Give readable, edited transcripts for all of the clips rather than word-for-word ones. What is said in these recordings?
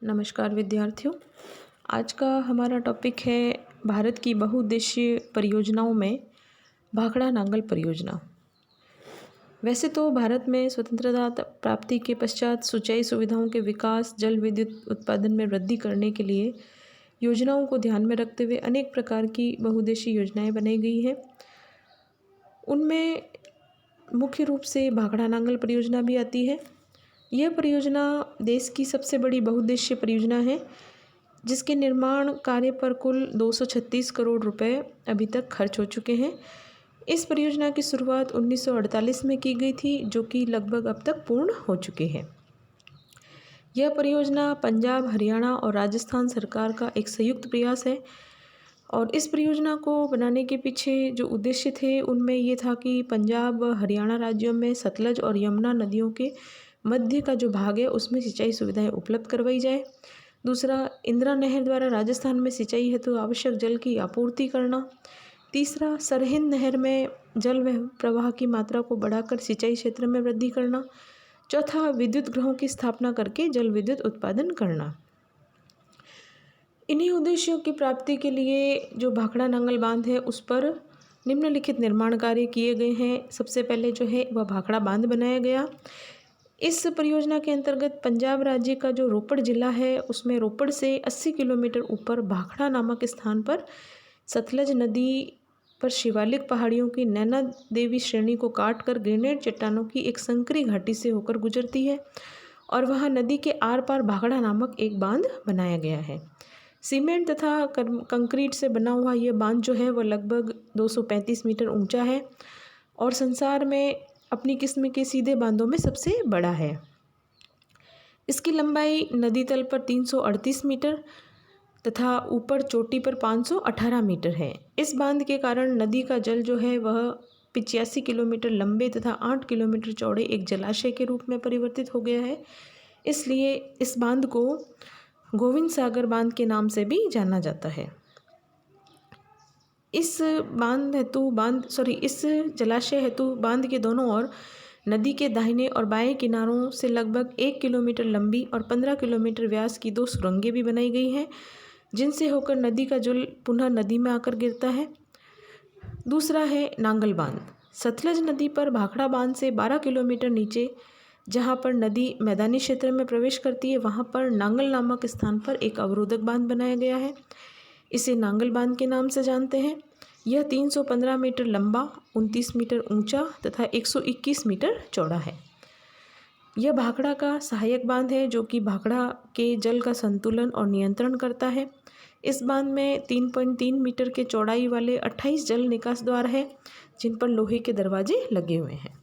नमस्कार विद्यार्थियों। आज का हमारा टॉपिक है भारत की बहुउद्देशीय परियोजनाओं में भाखड़ा नांगल परियोजना। वैसे तो भारत में स्वतंत्रता प्राप्ति के पश्चात सिंचाई सुविधाओं के विकास, जल विद्युत उत्पादन में वृद्धि करने के लिए योजनाओं को ध्यान में रखते हुए अनेक प्रकार की बहुउद्देशीय योजनाएं बनाई गई हैं। उनमें मुख्य रूप से भाखड़ा नांगल परियोजना भी आती है। यह परियोजना देश की सबसे बड़ी बहुउद्देशीय परियोजना है, जिसके निर्माण कार्य पर कुल 236 करोड़ रुपए अभी तक खर्च हो चुके हैं। इस परियोजना की शुरुआत 1948 में की गई थी, जो कि लगभग अब तक पूर्ण हो चुकी है। यह परियोजना पंजाब, हरियाणा और राजस्थान सरकार का एक संयुक्त प्रयास है और इस परियोजना को बनाने के पीछे जो उद्देश्य थे उनमें ये था कि पंजाब, हरियाणा राज्यों में सतलज और यमुना नदियों के मध्य का जो भाग है उसमें सिंचाई सुविधाएं उपलब्ध करवाई जाए। दूसरा, इंदिरा नहर द्वारा राजस्थान में सिंचाई हेतु आवश्यक जल की आपूर्ति करना। तीसरा, सरहिंद नहर में जल प्रवाह की मात्रा को बढ़ाकर सिंचाई क्षेत्र में वृद्धि करना। चौथा, विद्युत गृहों की स्थापना करके जल विद्युत उत्पादन करना। इन्हीं उद्देश्यों की प्राप्ति के लिए जो भाखड़ा नांगल बांध है उस पर निम्नलिखित निर्माण कार्य किए गए हैं। सबसे पहले जो है वह भाखड़ा बांध बनाया गया। इस परियोजना के अंतर्गत पंजाब राज्य का जो रोपड़ जिला है उसमें रोपड़ से 80 किलोमीटर ऊपर भाखड़ा नामक स्थान पर सतलज नदी पर शिवालिक पहाड़ियों की नैना देवी श्रेणी को काटकर ग्रेनाइट चट्टानों की एक संकरी घाटी से होकर गुजरती है और वहाँ नदी के आर पार भाखड़ा नामक एक बांध बनाया गया है। सीमेंट तथा कंक्रीट से बना हुआ यह बांध जो है वह लगभग 235 मीटर ऊंचा है और संसार में अपनी किस्म के सीधे बांधों में सबसे बड़ा है। इसकी लंबाई नदी तल पर 338 मीटर तथा ऊपर चोटी पर 518 मीटर है। इस बांध के कारण नदी का जल जो है वह 85 किलोमीटर लंबे तथा 8 किलोमीटर चौड़े एक जलाशय के रूप में परिवर्तित हो गया है। इसलिए इस बांध को गोविंद सागर बांध के नाम से भी जाना जाता है। इस जलाशय हेतु बांध के दोनों ओर नदी के दाहिने और बाएं किनारों से लगभग 1 किलोमीटर लंबी और 15 किलोमीटर व्यास की 2 सुरंगें भी बनाई गई हैं, जिनसे होकर नदी का जल पुनः नदी में आकर गिरता है। दूसरा है नांगल बांध। सतलज नदी पर भाखड़ा बांध से 12 किलोमीटर नीचे जहाँ पर नदी मैदानी क्षेत्र में प्रवेश करती है वहाँ पर नांगल नामक स्थान पर एक अवरोधक बांध बनाया गया है। इसे नांगल बांध के नाम से जानते हैं। यह 315 मीटर लंबा, 29 मीटर ऊंचा तथा 121 मीटर चौड़ा है। यह भाखड़ा का सहायक बांध है जो कि भाखड़ा के जल का संतुलन और नियंत्रण करता है। इस बांध में 3.3 मीटर के चौड़ाई वाले 28 जल निकास द्वार है, जिन पर लोहे के दरवाजे लगे हुए हैं।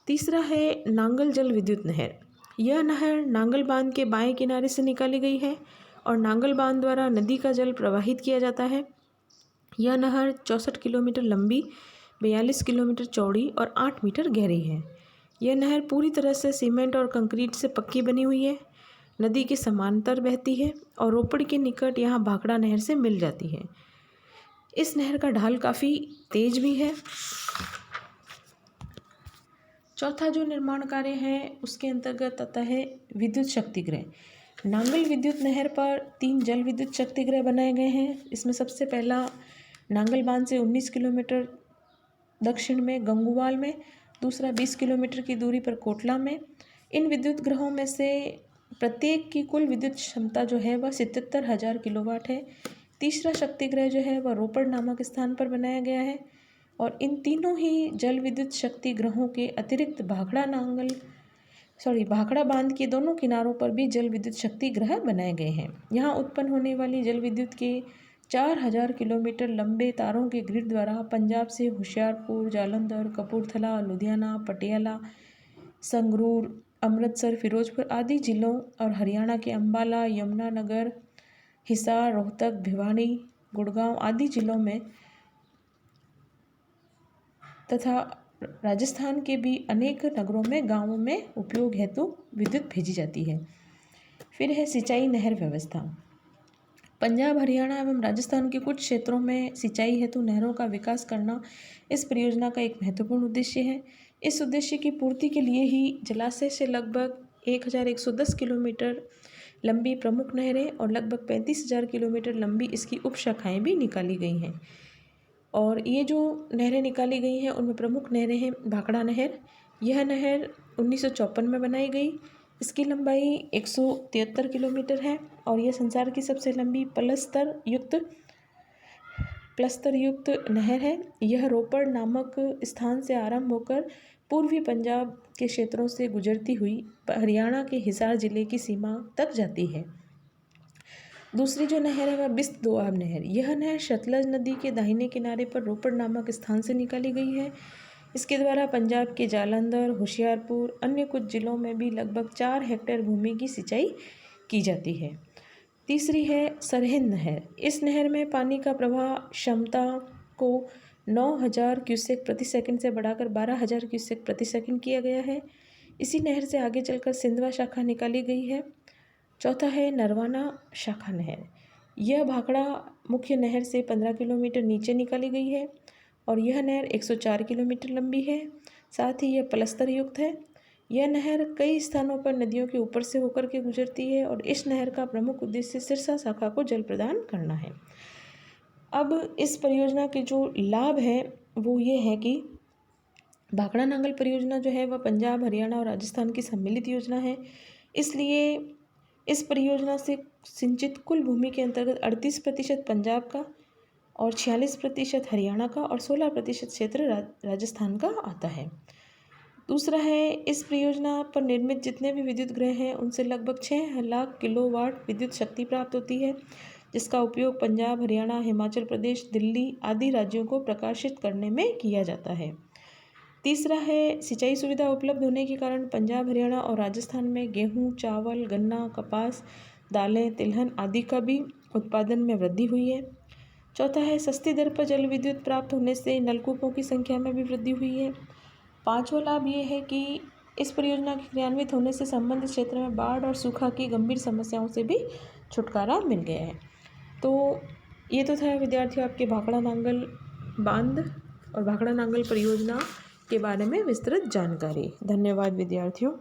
तीसरा है नांगल जल विद्युत नहर। यह नहर नांगल बांध के बाएं किनारे से निकाली गई है और नांगल बांध द्वारा नदी का जल प्रवाहित किया जाता है। यह नहर 64 किलोमीटर लंबी, 42 किलोमीटर चौड़ी और 8 मीटर गहरी है। यह नहर पूरी तरह से सीमेंट और कंक्रीट से पक्की बनी हुई है, नदी के समांतर बहती है और रोपड़ के निकट यहाँ भाखड़ा नहर से मिल जाती है। इस नहर का ढाल काफ़ी तेज भी है। चौथा जो निर्माण कार्य है उसके अंतर्गत आता है विद्युत शक्ति गृह। नांगल विद्युत नहर पर 3 जल विद्युत शक्ति गृह बनाए गए हैं। इसमें सबसे पहला नांगल बांध से 19 किलोमीटर दक्षिण में गंगूवाल में, दूसरा 20 किलोमीटर की दूरी पर कोटला में। इन विद्युत गृहों में से प्रत्येक की कुल विद्युत क्षमता जो है वह 77,000 किलोवाट है। तीसरा शक्ति गृह जो है वह रोपड़ नामक स्थान पर बनाया गया है और इन तीनों ही जल विद्युत शक्ति गृहों के अतिरिक्त भाखड़ा बांध के दोनों किनारों पर भी जल विद्युत शक्ति गृह बनाए गए हैं। यहाँ उत्पन्न होने वाली जल विद्युत के 4000 किलोमीटर लंबे तारों के ग्रिड द्वारा पंजाब से होशियारपुर, जालंधर, कपूरथला, लुधियाना, पटियाला, संगरूर, अमृतसर, फिरोजपुर आदि जिलों और हरियाणा के अंबाला, यमुनानगर, हिसार, रोहतक, भिवानी, गुड़गांव आदि जिलों में तथा राजस्थान के भी अनेक नगरों में, गांवों में उपयोग हेतु विद्युत भेजी जाती है। फिर है सिंचाई नहर व्यवस्था। पंजाब, हरियाणा एवं राजस्थान के कुछ क्षेत्रों में सिंचाई हेतु नहरों का विकास करना इस परियोजना का एक महत्वपूर्ण उद्देश्य है। इस उद्देश्य की पूर्ति के लिए ही जलाशय से लगभग 1110 किलोमीटर लंबी प्रमुख नहरें और लगभग 35,000 किलोमीटर लंबी इसकी उपशाखाएं भी निकाली गई हैं। और ये जो नहरें निकाली गई हैं उनमें प्रमुख नहरें हैं भाखड़ा नहर। यह नहर 1954 में बनाई गई। इसकी लंबाई 173 किलोमीटर है और यह संसार की सबसे लंबी प्लस्तर युक्त नहर है। यह रोपड़ नामक स्थान से आरंभ होकर पूर्वी पंजाब के क्षेत्रों से गुजरती हुई हरियाणा के हिसार जिले की सीमा तक जाती है। दूसरी जो नहर है वह बिस्त दोआब नहर। यह नहर सतलज नदी के दाहिने किनारे पर रोपड़ नामक स्थान से निकाली गई है। इसके द्वारा पंजाब के जालंधर, होशियारपुर, अन्य कुछ जिलों में भी लगभग 4 हेक्टेयर भूमि की सिंचाई की जाती है। तीसरी है सरहिंद नहर। इस नहर में पानी का प्रवाह क्षमता को 9,000 क्यूसेक प्रति सेकंड से बढ़ाकर 12,000 क्यूसेक प्रति सेकंड किया गया है। इसी नहर से आगे चलकर सिंधवा शाखा निकाली गई है। चौथा है नरवाना शाखा नहर। यह भाखड़ा मुख्य नहर से 15 किलोमीटर नीचे निकाली गई है और यह नहर 104 किलोमीटर लंबी है। साथ ही यह प्लस्तर युक्त है। यह नहर कई स्थानों पर नदियों के ऊपर से होकर के गुजरती है और इस नहर का प्रमुख उद्देश्य सिरसा शाखा को जल प्रदान करना है। अब इस परियोजना के जो लाभ हैं वो ये है कि भाखड़ा नांगल परियोजना जो है वह पंजाब, हरियाणा और राजस्थान की सम्मिलित योजना है। इसलिए इस परियोजना से सिंचित कुल भूमि के अंतर्गत 38% पंजाब का और 46% हरियाणा का और 16% क्षेत्र राजस्थान का आता है। दूसरा है, इस परियोजना पर निर्मित जितने भी विद्युत गृह हैं उनसे लगभग 6 लाख किलोवाट विद्युत शक्ति प्राप्त होती है, जिसका उपयोग पंजाब, हरियाणा, हिमाचल प्रदेश, दिल्ली आदि राज्यों को प्रकाशित करने में किया जाता है। तीसरा है, सिंचाई सुविधा उपलब्ध होने के कारण पंजाब, हरियाणा और राजस्थान में गेहूं, चावल, गन्ना, कपास, दालें, तिलहन आदि का भी उत्पादन में वृद्धि हुई है। चौथा है, सस्ती दर पर जल विद्युत प्राप्त होने से नलकूपों की संख्या में भी वृद्धि हुई है। पांचवा लाभ ये है कि इस परियोजना के क्रियान्वित होने से संबंधित क्षेत्र में बाढ़ और सूखा की गंभीर समस्याओं से भी छुटकारा मिल गया है। तो ये तो था विद्यार्थियों आपके भाखड़ा नांगल बांध और भाखड़ा नांगल परियोजना के बारे में विस्तृत जानकारी। धन्यवाद विद्यार्थियों।